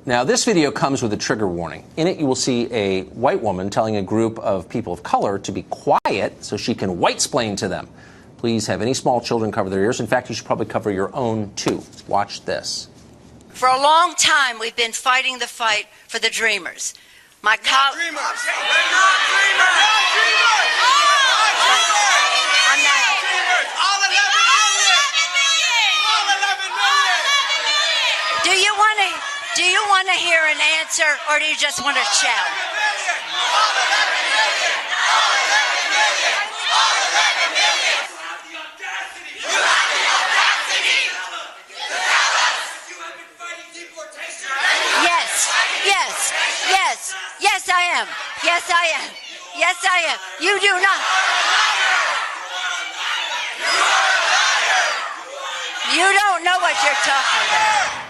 Now, this video comes with a trigger warning. In it, you will see a white woman telling a group of people of color to be quiet so she can white-splain to them. Please have any small children cover their ears. In fact, you should probably cover your own, too. Watch this. For a long time, we've been fighting the fight for the dreamers. My colleagues. We're not dreamers! I'm not. All 11 million! All 11 million! Do you want to hear an answer, or do you just want to shout? Yes, I am. Yes, I am. Yes, I am. You do not. You don't know what you're talking about.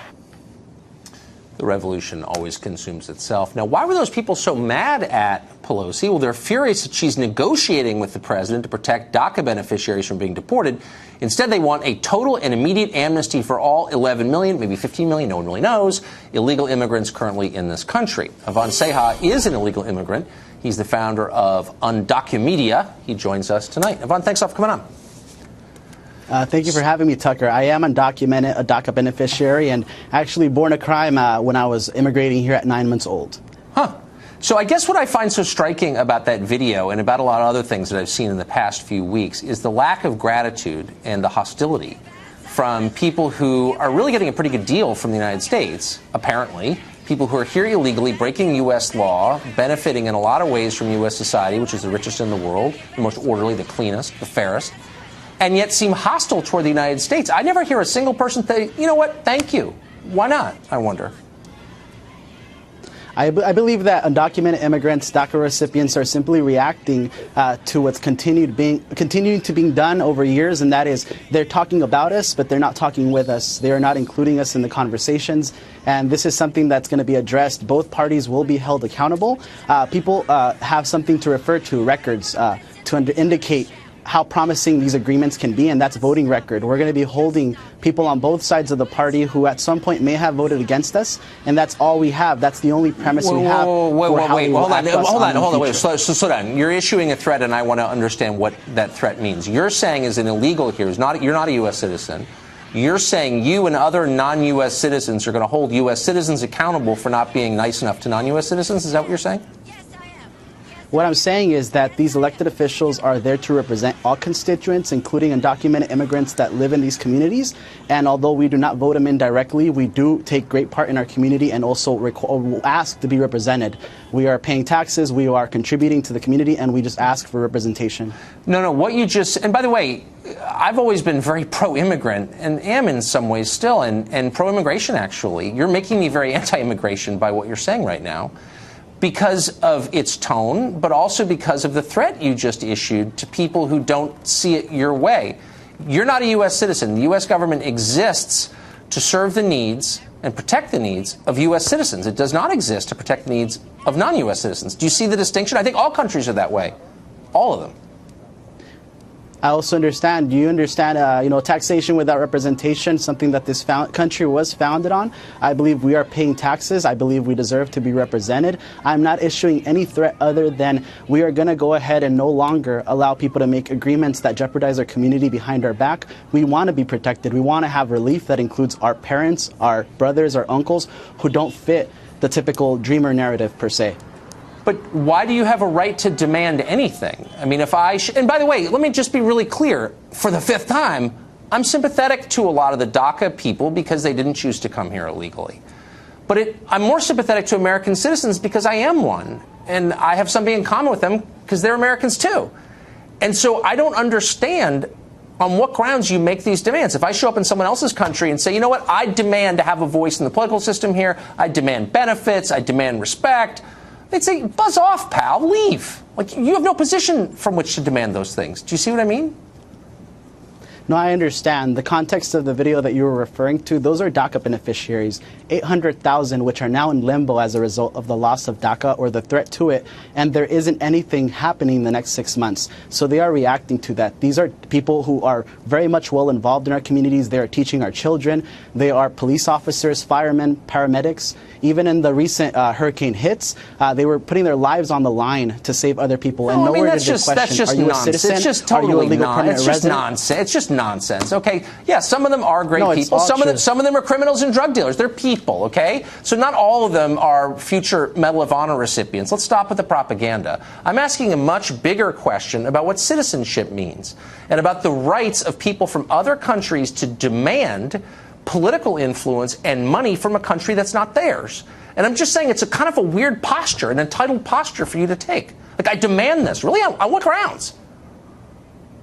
The revolution always consumes itself. Now, why were those people so mad at Pelosi? Well, they're furious that she's negotiating with the president to protect DACA beneficiaries from being deported. Instead, they want a total and immediate amnesty for all 11 million, maybe 15 million, no one really knows, illegal immigrants currently in this country. Avan Seha is an illegal immigrant. He's the founder of Undocumedia. He joins us tonight. Avan, thanks a lot for coming on. Thank you for having me, Tucker. I am undocumented, a DACA beneficiary, and actually born a crime when I was immigrating here at 9 months old. Huh. So I guess what I find so striking about that video and about a lot of other things that I've seen in the past few weeks is the lack of gratitude and the hostility from people who are really getting a pretty good deal from the United States, apparently. People who are here illegally, breaking U.S. law, benefiting in a lot of ways from U.S. society, which is the richest in the world, the most orderly, the cleanest, the fairest, and yet seem hostile toward the United States. I never hear a single person say, you know what, thank you. Why not, I wonder? I believe that undocumented immigrants, DACA recipients, are simply reacting to what's continuing to being done over years, and that is they're talking about us, but they're not talking with us. They are not including us in the conversations, and this is something that's going to be addressed. Both parties will be held accountable. People have something to refer to, records, to indicate how promising these agreements can be, and that's voting record. We're going to be holding people on both sides of the party who at some point may have voted against us, and that's all we have. That's the only premise we have. Hold on. Slow down. You're issuing a threat, and I want to understand what that threat means. You're saying as an illegal here, you're not a U.S. citizen. You're saying you and other non-U.S. citizens are going to hold U.S. citizens accountable for not being nice enough to non-U.S. citizens? Is that what you're saying? What I'm saying is that these elected officials are there to represent all constituents, including undocumented immigrants that live in these communities. And although we do not vote them in directly, we do take great part in our community and also ask to be represented. We are paying taxes, we are contributing to the community, and we just ask for representation. No, what you just, and by the way, I've always been very pro-immigrant and am in some ways still, and pro-immigration actually. You're making me very anti-immigration by what you're saying right now, because of its tone, but also because of the threat you just issued to people who don't see it your way. You're not a U.S. citizen. The U.S. government exists to serve the needs and protect the needs of U.S. citizens. It does not exist to protect the needs of non-U.S. citizens. Do you see the distinction? I think all countries are that way. All of them. I also understand. Do you understand, taxation without representation, something that this country was founded on? I believe we are paying taxes. I believe we deserve to be represented. I'm not issuing any threat other than we are going to go ahead and no longer allow people to make agreements that jeopardize our community behind our back. We want to be protected. We want to have relief that includes our parents, our brothers, our uncles who don't fit the typical dreamer narrative per se. But why do you have a right to demand anything? I mean, and by the way, let me just be really clear, for the fifth time, I'm sympathetic to a lot of the DACA people because they didn't choose to come here illegally. But I'm more sympathetic to American citizens because I am one, and I have something in common with them because they're Americans too. And so I don't understand on what grounds you make these demands. If I show up in someone else's country and say, you know what, I demand to have a voice in the political system here, I demand benefits, I demand respect, they'd say, buzz off, pal, leave. Like, you have no position from which to demand those things. Do you see what I mean? No, I understand. The context of the video that you were referring to, those are DACA beneficiaries, 800,000, which are now in limbo as a result of the loss of DACA or the threat to it, and there isn't anything happening in the next 6 months. So they are reacting to that. These are people who are very much well involved in our communities. They are teaching our children. They are police officers, firemen, paramedics. Even in the recent hurricane hits, they were putting their lives on the line to save other people. And nowhere did they question, that's just are you nonsense. a citizen? It's just Are you a totally legal permanent It's just resident? nonsense. It's just nonsense. Okay. Yeah, some of them are great No, it's people. all Some true. of them are criminals and drug dealers. They're people. Okay. So not all of them are future Medal of Honor recipients. Let's stop with the propaganda. I'm asking a much bigger question about what citizenship means and about the rights of people from other countries to demand political influence and money from a country that's not theirs. And I'm just saying it's a kind of a weird posture, an entitled posture for you to take. Like, I demand this. Really? On what grounds?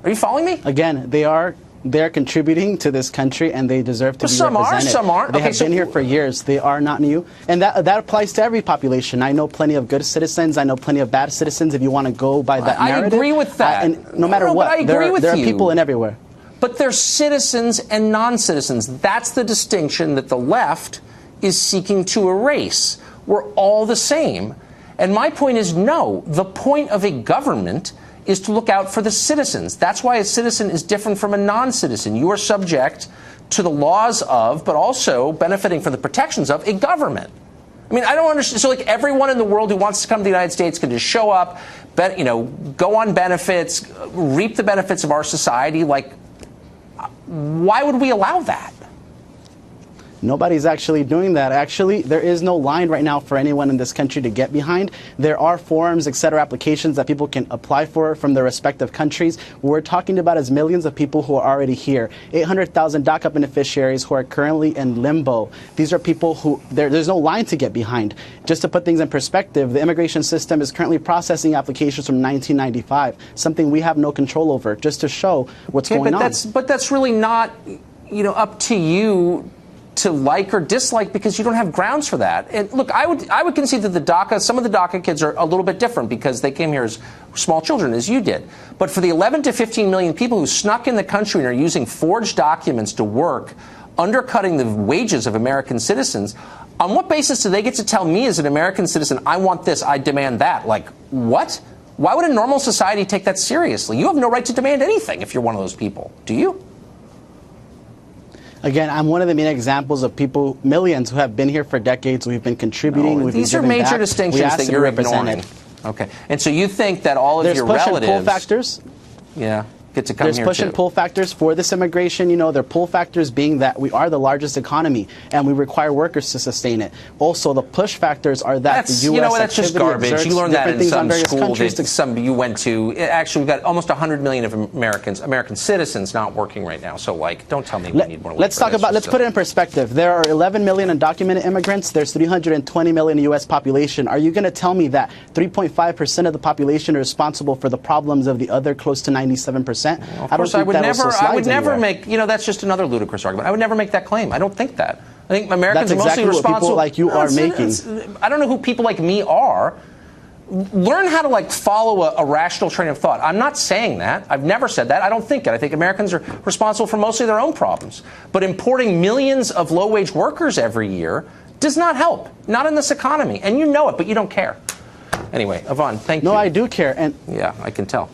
Are you following me? Again, they're contributing to this country, and they deserve to be Some are, represented. some aren't. They Okay, have so been here for years. They are not new. And that applies to every population. I know plenty of good citizens. I know plenty of bad citizens, if you want to go by that narrative. I agree with that. And no matter what, I agree with there are you. people in everywhere. But they're citizens and non-citizens. That's the distinction that the left is seeking to erase. We're all the same. And my point is, no, the point of a government is to look out for the citizens. That's why a citizen is different from a non-citizen. You are subject to the laws of, but also benefiting from the protections of, a government. I mean, I don't understand. So, like, everyone in the world who wants to come to the United States can just show up, go on benefits, reap the benefits of our society. Like, why would we allow that? Nobody's actually doing that. Actually, there is no line right now for anyone in this country to get behind. There are forms, etc., applications that people can apply for from their respective countries. What we're talking about is millions of people who are already here. 800,000 DACA beneficiaries who are currently in limbo. These are people who there's no line to get behind. Just to put things in perspective, the immigration system is currently processing applications from 1995, something we have no control over, just to show what's going on. But that's really not, up to you to like or dislike, because you don't have grounds for that. And look, I would concede that some of the DACA kids are a little bit different because they came here as small children, as you did. But for the 11 to 15 million people who snuck in the country and are using forged documents to work, undercutting the wages of American citizens, on what basis do they get to tell me as an American citizen, I want this, I demand that? Like, what? Why would a normal society take that seriously? You have no right to demand anything if you're one of those people. Do you? Again, I'm one of the main examples of people, millions who have been here for decades. We've been contributing. No, we've these been are giving major back. distinctions that you're ignoring. Okay. And so you think that all of your relatives... There's push and pull factors. Yeah. Get to come There's here push and pull factors for this immigration. Their pull factors being that we are the largest economy and we require workers to sustain it. Also, the push factors are that the U.S. That's just garbage. You learned that in some school that you went to. Actually, we've got almost 100 million of American citizens not working right now. So, don't tell me we need more. Let's put it in perspective. There are 11 million undocumented immigrants. There's 320 million U.S. population. Are you going to tell me that 3.5% of the population are responsible for the problems of the other close to 97%? Of course, I would never make, that's just another ludicrous argument. I would never make that claim. I don't think that. I think Americans are mostly responsible. What people like you are making. I don't know who people like me are. Learn how to follow a rational train of thought. I'm not saying that. I've never said that. I don't think it. I think Americans are responsible for mostly their own problems. But importing millions of low-wage workers every year does not help. Not in this economy. And you know it, but you don't care. Anyway, Yvonne, thank you. No, I do care. Yeah, I can tell.